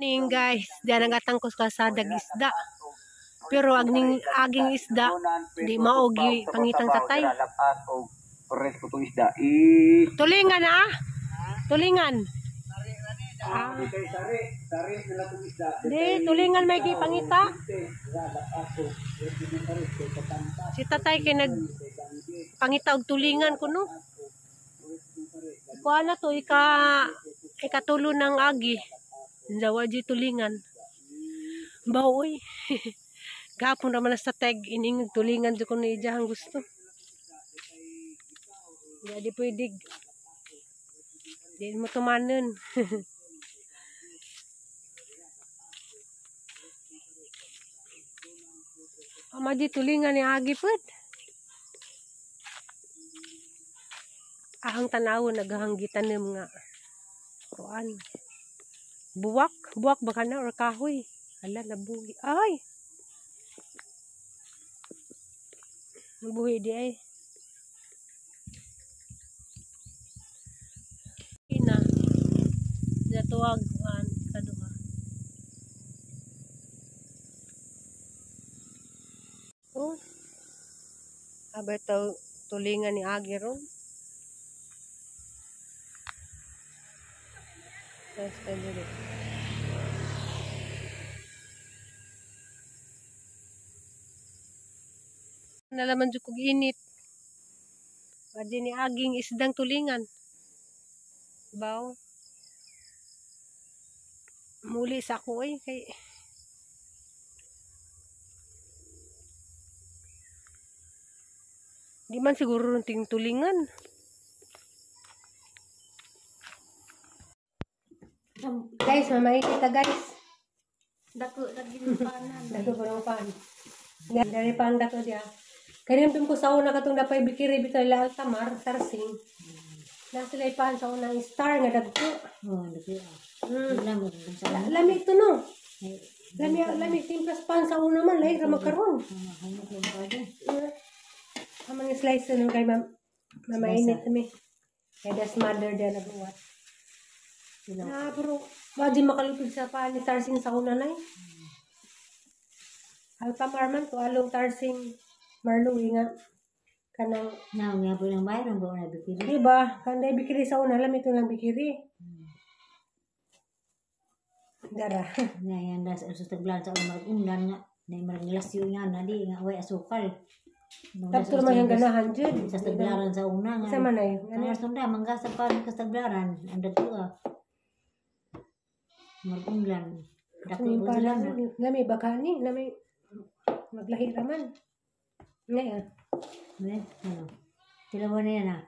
Ning guys, diyan nagatangkos ka sa dagisda. Pero agning aging isda di maogi pangitang tatay. Tulingan na. Tulingan. Di tulingan may gipangita. Si tatay kay nag pangita og tulingan kuno. Kuha na to ikatulo ng agi. Jawa di tulingan. Baoy. Gapon naman sa tag ining tulingan jud kun ijahang gusto. Di pwede. Di mo tumanon. Ama di tulingan ni agi pud. Ahang tanawon naghanggitan ng mga kuan. Buwak baka na or kahoy. Hala nabuhi. Ay. Nabuhi di ay. Ina. Natuwag kuan kaduha. Oh. Abay taw tulingan ni agi ron. Let's do it. Nalaman jud kog init. Pwede ni aging isdang tulingan. Baw. Muli sa ako kay di man siguro runting tulingan. Guys, mamay kita guys. Dako lagi ng panan. Dako parang pan. Dari pan dako dia. Kaya pim ko sa una katong dapay bikiri bitaw la Altamar Sarsing. Na sila ipan sa unang star nga dagko. Oh, dagko. Lami ito no. Lami timplas pan sa una man lahi ra makaron. Amang slice nun kay mamainit kami. Kaya das mother dia nagbuhat. Bro, wadi makalupig sa pa ni Tarsing sa una na Altamar man to along Tarsing Marluwi nga kanang nga po ng bayran ba na bikiri. Diba? Kanday bikiri sa una, alam ito lang bikiri. Dara. Nga yan das sa taglan sa ulan nga na maraglasyo nga na di nga way asukal. Tapos may ganahan jud sa taglaran sa una nga. Sa manay. Ano sunda mangga sa pan sa taglaran andad ko Magulan. Dako ko sila na. Lami bakani, lami maglahi raman. Ngayon. Ano? Tilawan na yan na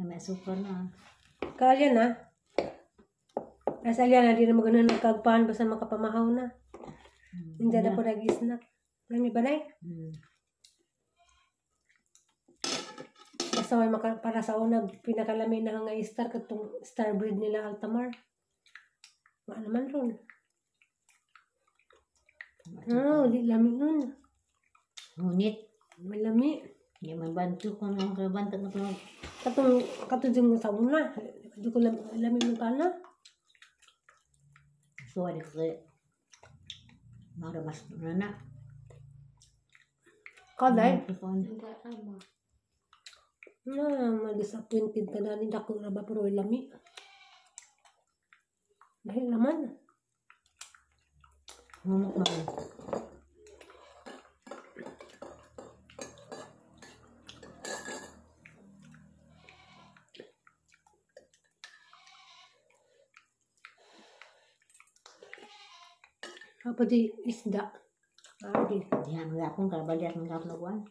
may asukar na. Kaya na. Asal yan na, di na magandang nagkagpaan basta makapamahaw na. Hindi na po nag-snack. Lami ba na Basta may para sa una, pinakalamin na nga star katong star breed nila Altamar. Ano naman ron? Di lami nun. Ngunit. Malami. Di man bantu ko nang kabantag na ito. Katong yung sa una. Di ko lami mo ka na. So, di ko kaya. Maramas na na. Kaday? Mag-disappointed ka na. Hindi ako na ba pero lami. Dahil naman. Ngumok naman. Apa di isda? Di. Diyan mo akong kalabaliat ng kapnaguan.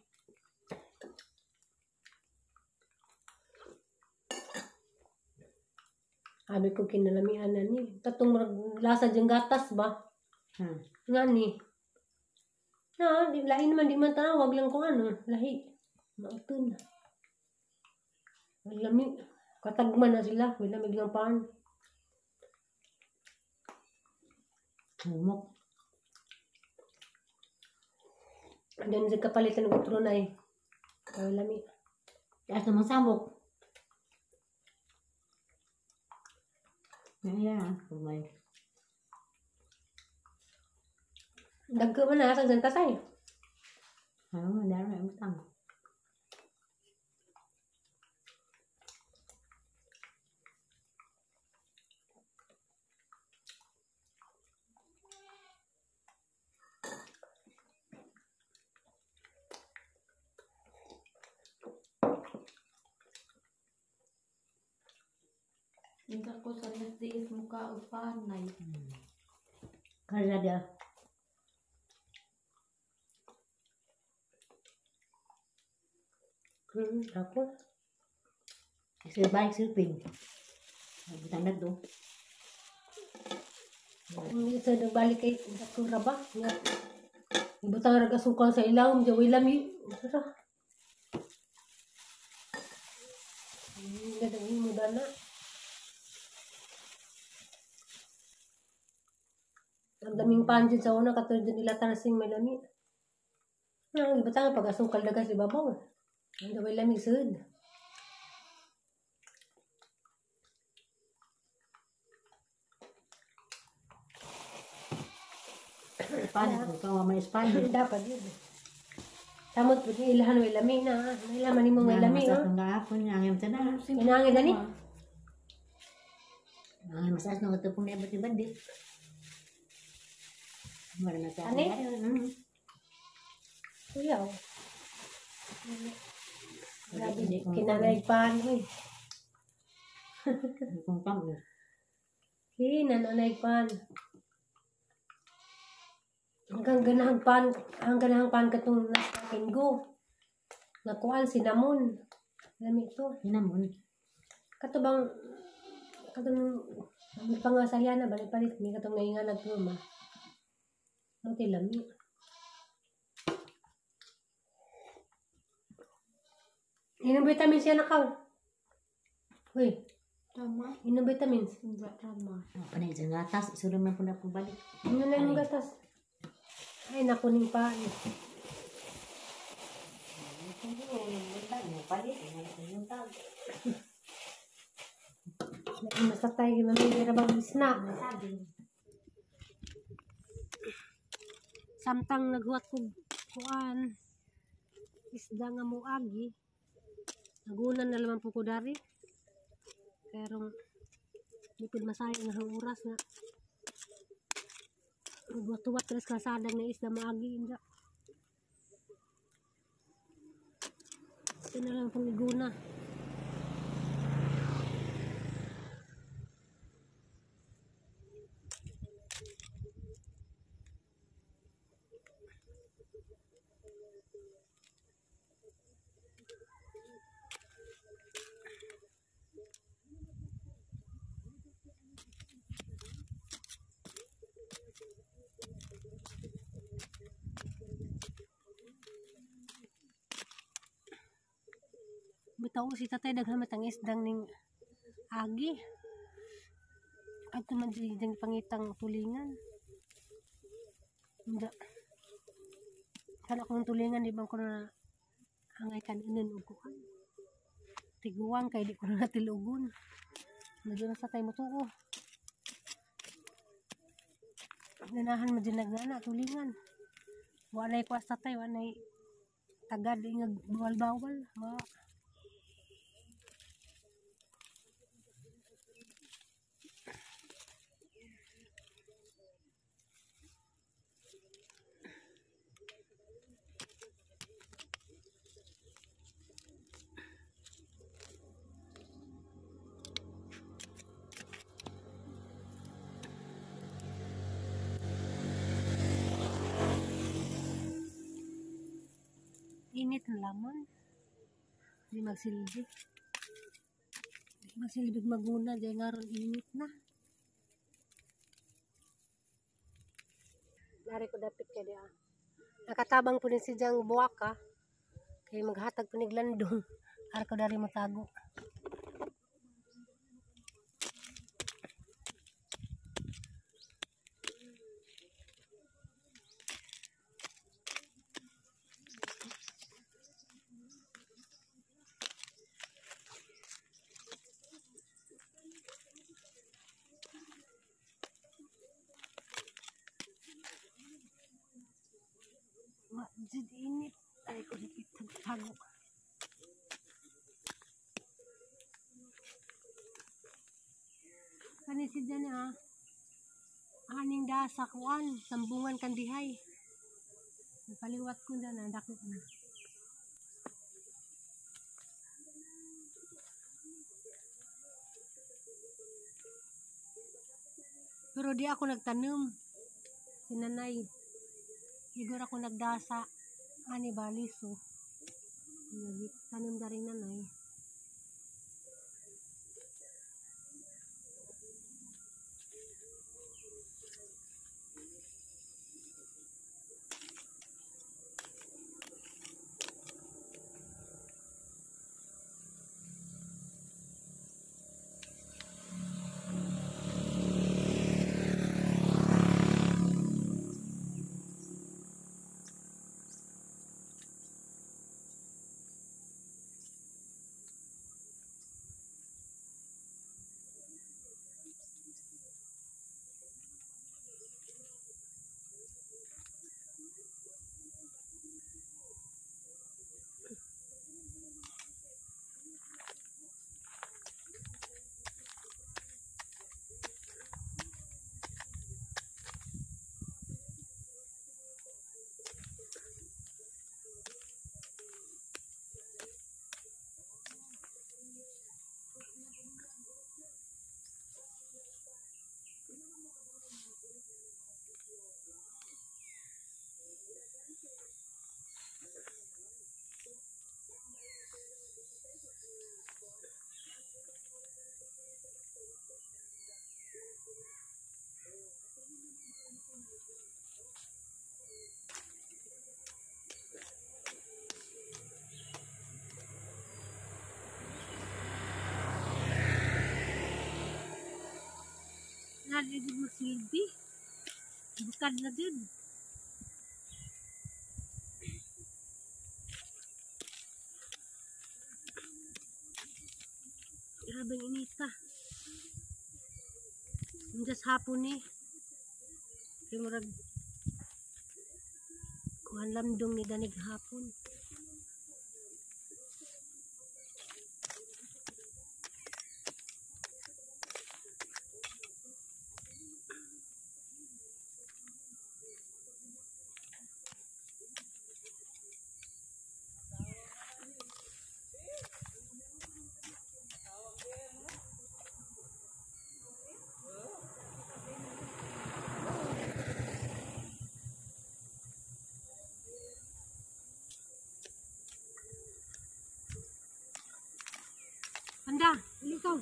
Sabi ko kinalamihan na ni. Katong lasa diyang gatas ba? Nga ni. Na, lahi naman di man tanawag lang kung ano. Lahi. Mautun. Lami. Katagman na sila. May lamig ng paan. Ngumok. Andun sa kapalitan ng utro na eh. Lami. Taas naman sabok. Ayan, kumay. Dagko man na, tag tatay. Dami ang utang. Minta ko sa nasdiis muka upanay. Kaya dia. Ako. Sir balik silping. Butang na to. Hindi sa nagbalik kay dako ra ba? Nga. Ibutang ra gasukal sa ilawom, di way lami. Sara. Gadang mo dana. Ang daming panjid sa una, katulad din nila tarasing may lami. Ang ibutang pag-asukal dagas di babaw. Ang way lami sud. Paano kung may Spanish? Dapat yun. Tamot po niya ilahan may lami na. May laman ni mo may lami. Masas ng gahapon niya. Ang iyong na. Inangin na ni. Ang masas ng ito pong nebat ibang di. Mara na sa Ani? akin. Kuya o. Grabe, Hindi ko kinanay pa ano eh. kung kamo. Kinanay pa. Hanggang ganahang pan katong nasa akin go. Nakuan, cinnamon. Lami ito. Hinamon. Katubang, katong, may pangasaya na, balik-balik, may katong nainga nagtuma. Muti lami. Inom vitamins yan akaw. Uy, Tama. inom vitamins. Hindi tama. Panay sa gatas. Isulam na po na po balik. Inom na yung gatas. Ay, nakunin pa. Masatay, mamili bang snack. Samtang naghuwat ko kuan. Isda nga mo agi. Nagunan na laman po ko dari. Pero, lipid masayang nga oras nga. Buat-buat terus kasadang na isda maagi inda. Ito na lang pang iguna. Bitaw si tatay daghan matang isdang ning agi. At man ding pangitang tulingan. Hindi. Kana akong tulingan di bang ko na angay kaninen og kuan. Tiguang kay di ko na tilugon. Medyo na sa tay mo tuo. Ganahan mo din nagana tulingan. Walay ko sa tay, walay tagad ingag bawal-bawal. Wa. Init na lamon. Di magsilbig. Di magsilbig maguna. Di nga ron init na. Nari ko dapit ka diya. Nakatabang po din si Jang Buwaka. Kaya maghatag po ni Glandong. Ari ko dari matago. Jud init. Ay ko sakit tago. Kani si Jan aning dasa kuan sambungan kandihay. Paliwat ko na dako na. Pero di ako nagtanom. Si nanay. Siguro ako nagdasa. Ani baliso. Tanim na rin nanay. Nalagid mo silbi. Bukad na din. Grabing inita. Undas hapon ni. Kaya murag kuhan lamdong ni danig hapon. Anda, ikaw.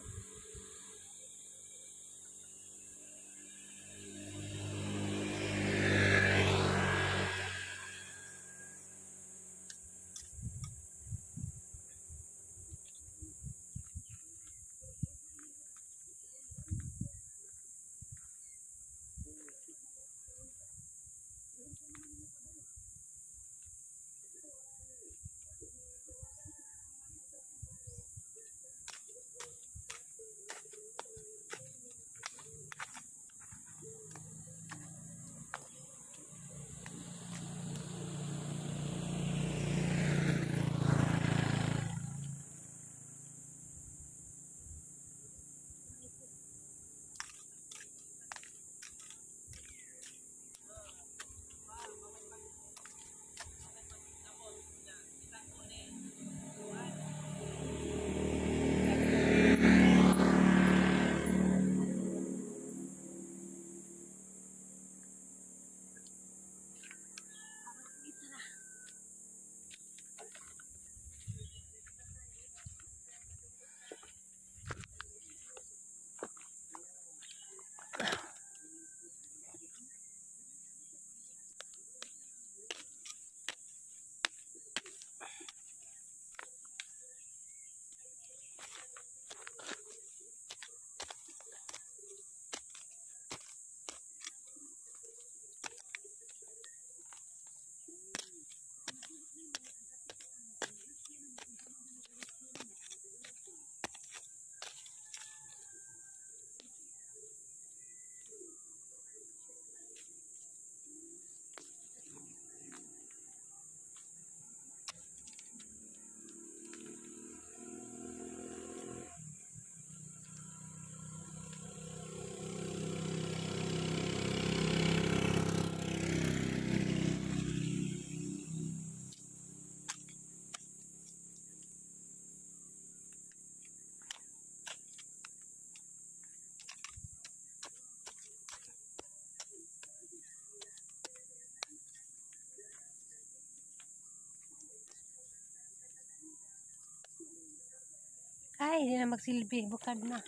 hindi na magsilbi. Bukad na.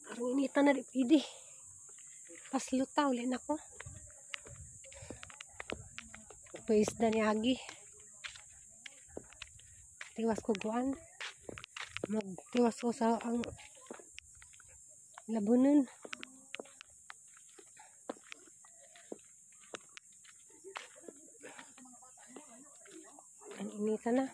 Parang initan na di pwede. Pasluta, uli na ko. Paisda ni Agi. Tiwas ko guan. Magtiwas ko sa ang labunan. Ang initan na.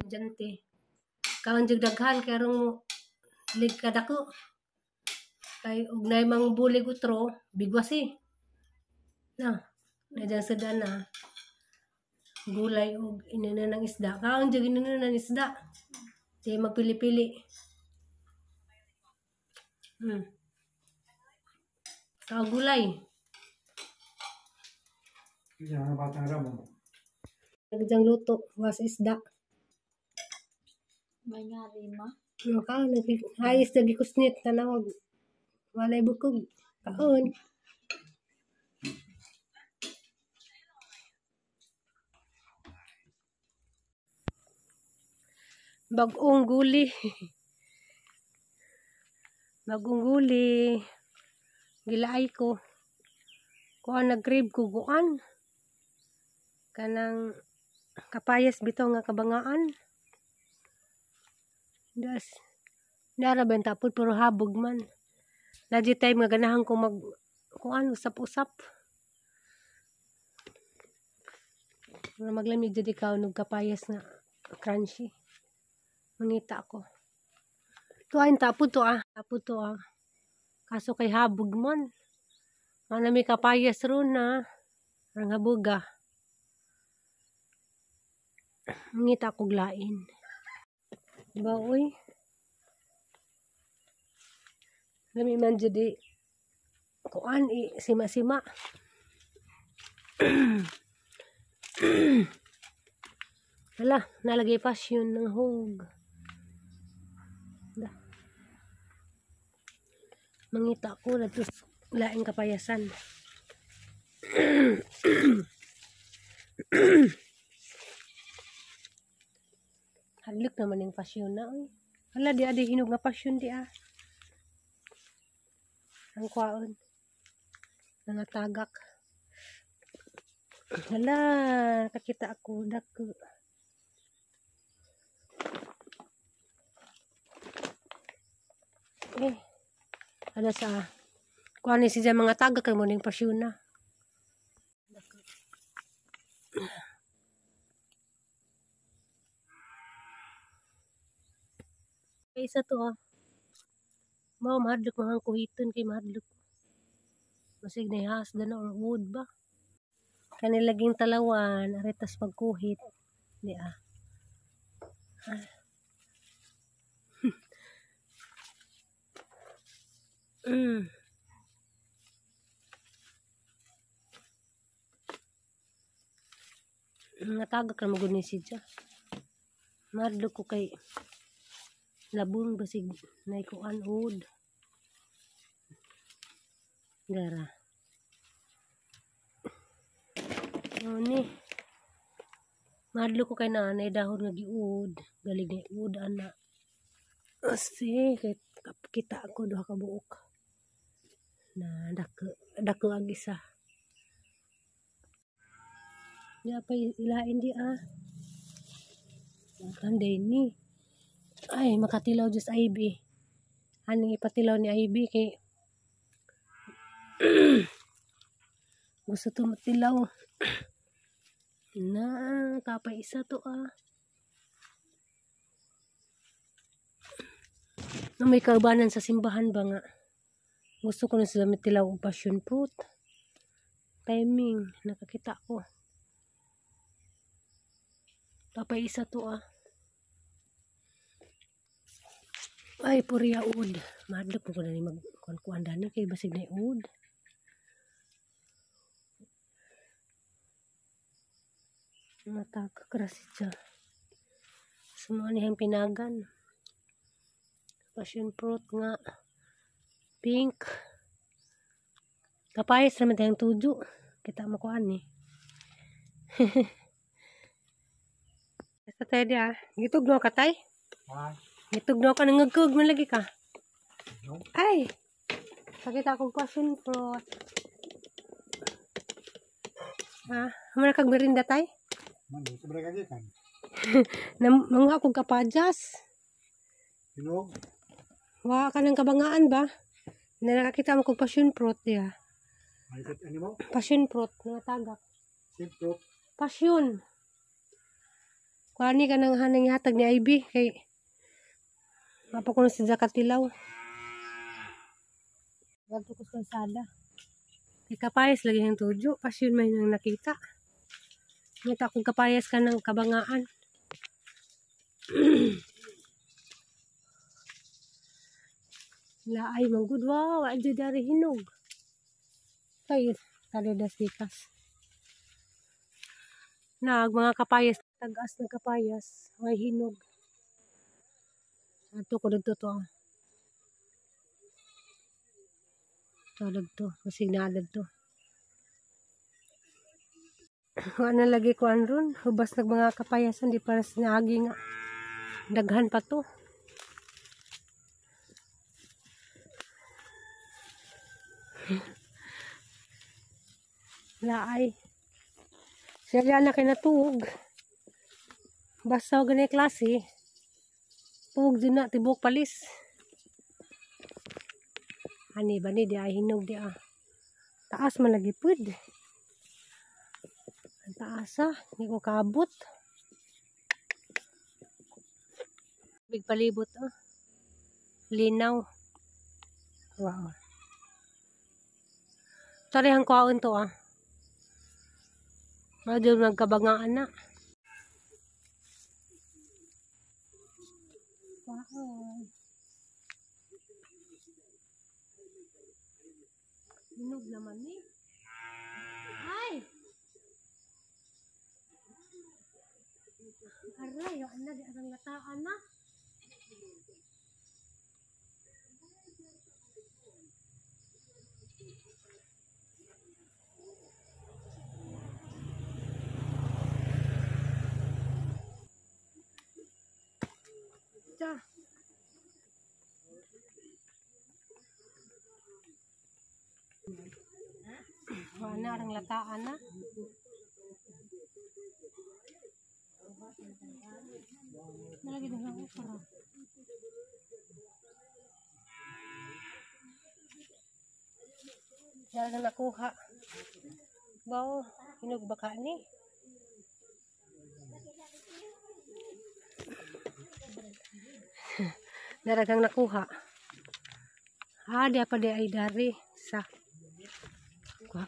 Estudyante. Kaon jud daghan kay rong lig kadako. Kay ugnay mang bulig utro, bigwasi. Na, nadyan sa dana. Gulay og inana ng isda. Kaon jud inana ng isda. Di magpili-pili. Kaon gulay. Jangan batang ramo. Nagjang luto, was isda. May nga rin ma. Kaon, hayes na gikusnit, tanawag. Walay bukog. Kaon. Bagong guli. Bagong guli. Gilaay ko. Kuha nag-grave ko guan. Kanang kapayas bitaw nga kabangaan. Das. Nara ben tapod pero habog man. Nadyo time nga ganahan ko mag kuan usap-usap. Maglamig jud ikaw og kapayas nga crunchy. Mangita ako. Tuain tapod to ah. Tapod to ah. Kaso kay habog man. Manami kapayas ron na. Ang habuga. Mangita ako glain. Diba, uy? Lami man jadi kuan sima-sima. Hala, nalagay passion ng hog. Da. Mangita ko na tus laing kapayasan. Hadlik naman yung pasyon na. Hala, di adi hinog nga pasyon di ah. Ang kwaon. Nangatagak. Hala, kakita ako. Dako. Ada sa kuan ni siya mga tagak mo ning pasyon na. Isa to ah. Mao mahadlok mahang kuhiton kay mahadlok. Masig na ihas na or wood ba. Kanilaging talawan, aritas pagkuhit. Di ah. Natagak na magod ni siya. Mahadlok ko kay labong basig naikuan wood. Gara. Ni. Mahadlok ko kay nanay dahon nga giud. Galing ni wood ana. Asi kay kita ako duha ka buok. Na dako ang isa. Di apa ilain di ah. Kanday ni. Ay, makatilaw just IB. Aning ipatilaw ni IB kay gusto to matilaw. Na, kapay isa to ah. Na may kaubanan sa simbahan ba nga. Gusto ko na sila matilaw og passion fruit. Timing, nakakita ko. Kapay isa to ah. Ay, puriya ud. Madlok ko na ni magkuan dana kay basig na ud. Matagkakras siya. Semua ni yang pinagan. Passion fruit nga. Pink. Kapayas naman tayong tuju. Kita makuhaan ni. Basta tayo dia. Gitug no ka tay? Ah, Gitug no ka nangagkug man lagi ka. no. Ay! Pakita akong passion fruit. Ha? Hamara kag merinda tay? Mano, seberapa kali kan? Mga akong kapadyas. Hinog. Wa ka ng kabangaan ba? Na nakakita mo kong passion fruit dia. Ay, ano mo? Passion fruit nga tagak. Sipro. Passion. Kuani ka ng hanang hatag ni Ivy kay mapa ko na sa Zakatilaw. Wag ko sa sada. Kay kapayas lagi ng tujo. Passion may nang nakita. Ngita kung kapayas ka ng kabangaan. Laay manggod. Wow, adyo dari hinog. Kay talidas dikas. Mga kapayas, tagas ng kapayas, may hinog. Ato ko dito to. Talag to, masinalad to. Ano lagi ko ron, hubas ng mga kapayasan, di para sinagi nga. Daghan pa to. Laay. Siya na kinatuog. Basta o ganay klase. Tuog din na, tibok palis. Ani ba ni, di ay hinog di ah. Taas man lagi pud. Ang taas ah, hindi ko kaabot. Big palibot ah. Linaw. Wow. Sorry, ang kuhaon to ah. Medyo nagkabangaan na. Wow. Hinog naman eh. Ay! Aray, yung anak, ang lataan na. Tiya. Wala ang lataan na. Nalagi din ang ukra. Dahil na nakuha. Bawo, hinog baka ni. Daragang nakuha. Dia pa di ay dari sa kuha.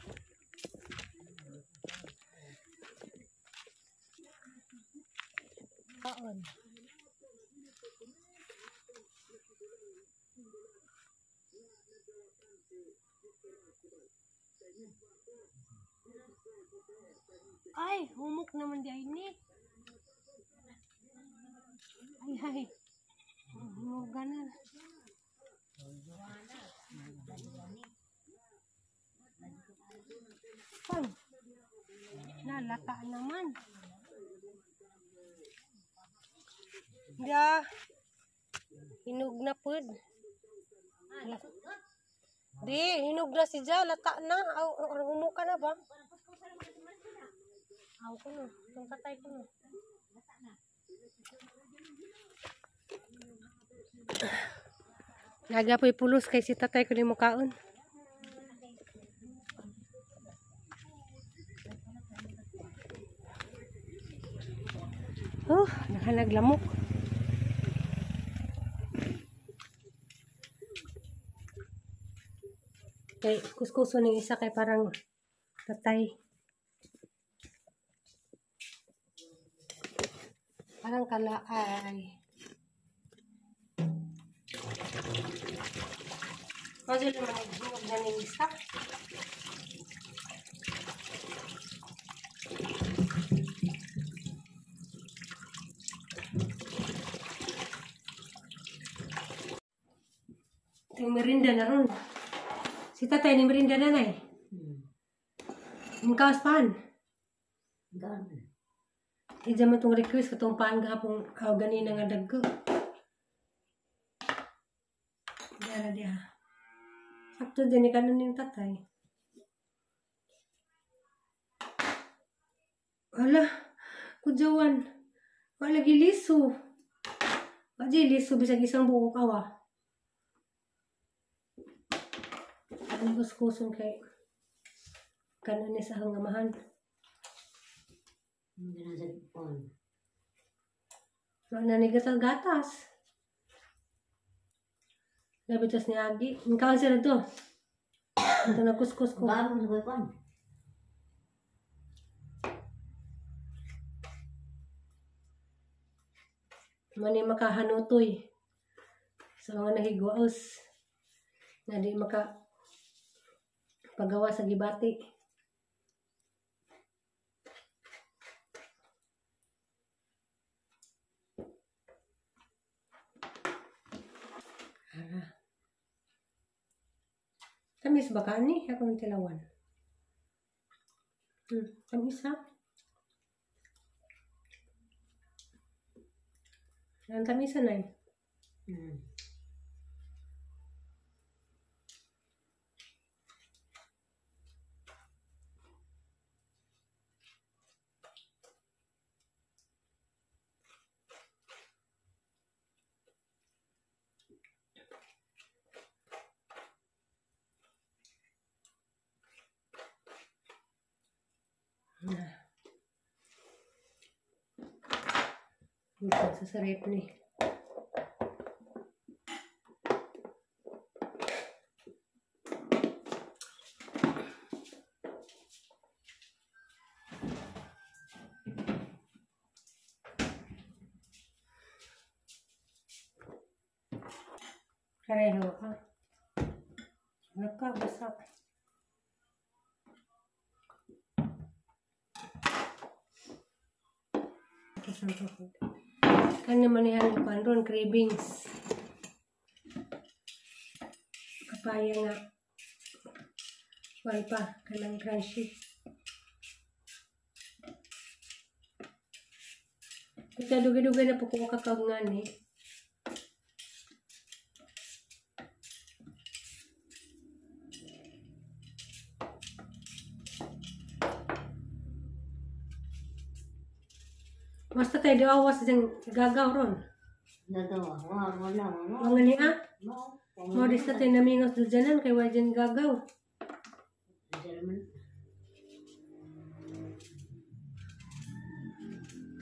Kaon. Ay, humok naman di ay ni. Ay. Humuganan. Pang. Nalata naman. Ya. Hinog na pud. Di, hinog na si Ja, lata na. Humuka na ba? Aw ko no, itong katay ko no. Nagapoy pulos kay si tatay ko ni mukaon. Oh, nakanaglamok. Kay kuskuso ning isa kay parang tatay. Parang kalaay. Kasi naman naghinog na ning isa. merinda na ron. Si tatay ni merinda na nay. Ang kaos pan. Gano'n. Ija man itong request katong pan gahapong ganina nga dagko. Dara dia. Sakto din ni kanon yung tatay. Ala, kudyawan. Wala giliso. Wala liso bisag isang buo kawa. Ang kuskuson kay kanon ni sa hangamahan. Hindi na sa pon. Wala na gatas. Labitas ni Agi. Ang kawan sila to. Ito na kuskus ko. Bago sa kon. Mani makahanutoy sa mga nahigwaos na di maka pagawa sa gibati. Tamis ba ka ni? Ako ng tilawan. Tamis ha? Ang tamisan na eh. Bukan sa sarap ni. Pareho ka. Nagkabasa. Kan naman yan ang ron, cravings. Kapaya nga. Wal pa, kanang crunchy. Kita duga-duga na po kung kakao nga ni. Basta tayo awas dyan gagaw ron. Gagawa. Wala. Mga niya, modis na tayo namingos doon dyanan kay wajan gagaw.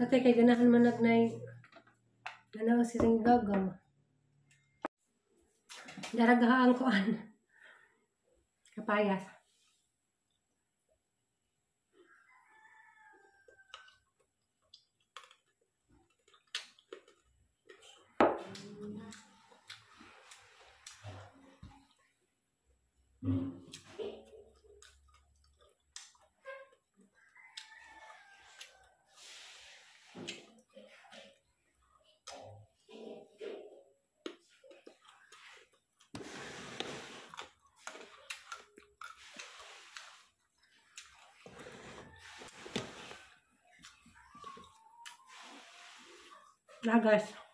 Tatay kay ganahan managnay ganaw silang gagaw. Daragahaan ko an. Kapayas. Nah guys.